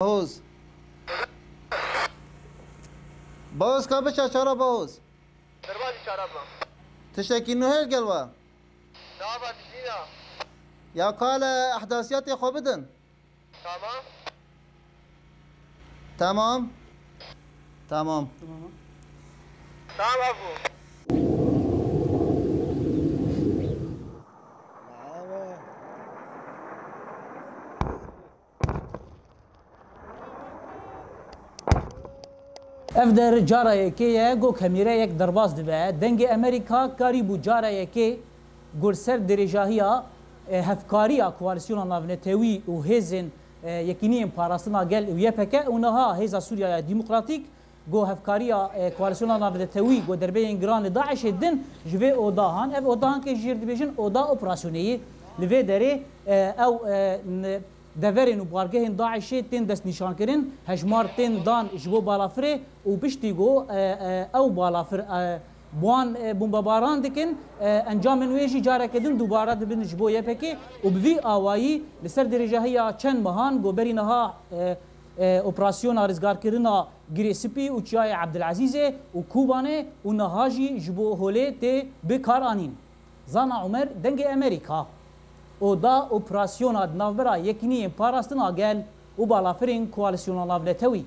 باوز باوز کا بچه چرا باوز دربازی چرا با تشتكي انه هيل قلبه دعوة تجينا يا قال احداثيات يا خوبدن تمام تمام تمام تمام ابو افدر جارا یکی گو کمیره یک درباز دبه دنگ امریکا کاری بو جارا یکی گل سر درجاهیا هفکاریا کوالسیون ناونتوی و هزن یکینی پاراستنا گل و یپکه اونها هزا سوریا دموکراتیک گو هفکاریا کوالسیون ناونتوی گو دربه انگران داعش دن جوه اوداهان اف اوداهان که جیر دیویژن اودا اپراسیونی لوی داره او دورین و بارگهین داعشی تین دست نشان کرن هجمار تین دان جبو بالافره و بشتی گو او بالافر بوان بمباران دکن انجام نویجی جاره کدن دوباره دبن جبو یپکی و بوی آوایی لسر درجه هیا چند مهان گو برینها اپراسیون آرزگار کرنا گریسپی و چیای عبدالعزیز و کوبانه و نهاجی جبو هوله تی بکارانین زانا عمر دنگ امریکا او دا اپراسیون ناوبرا یکنی پاراستنا گل و بالافرین کوالسیون ناولتوی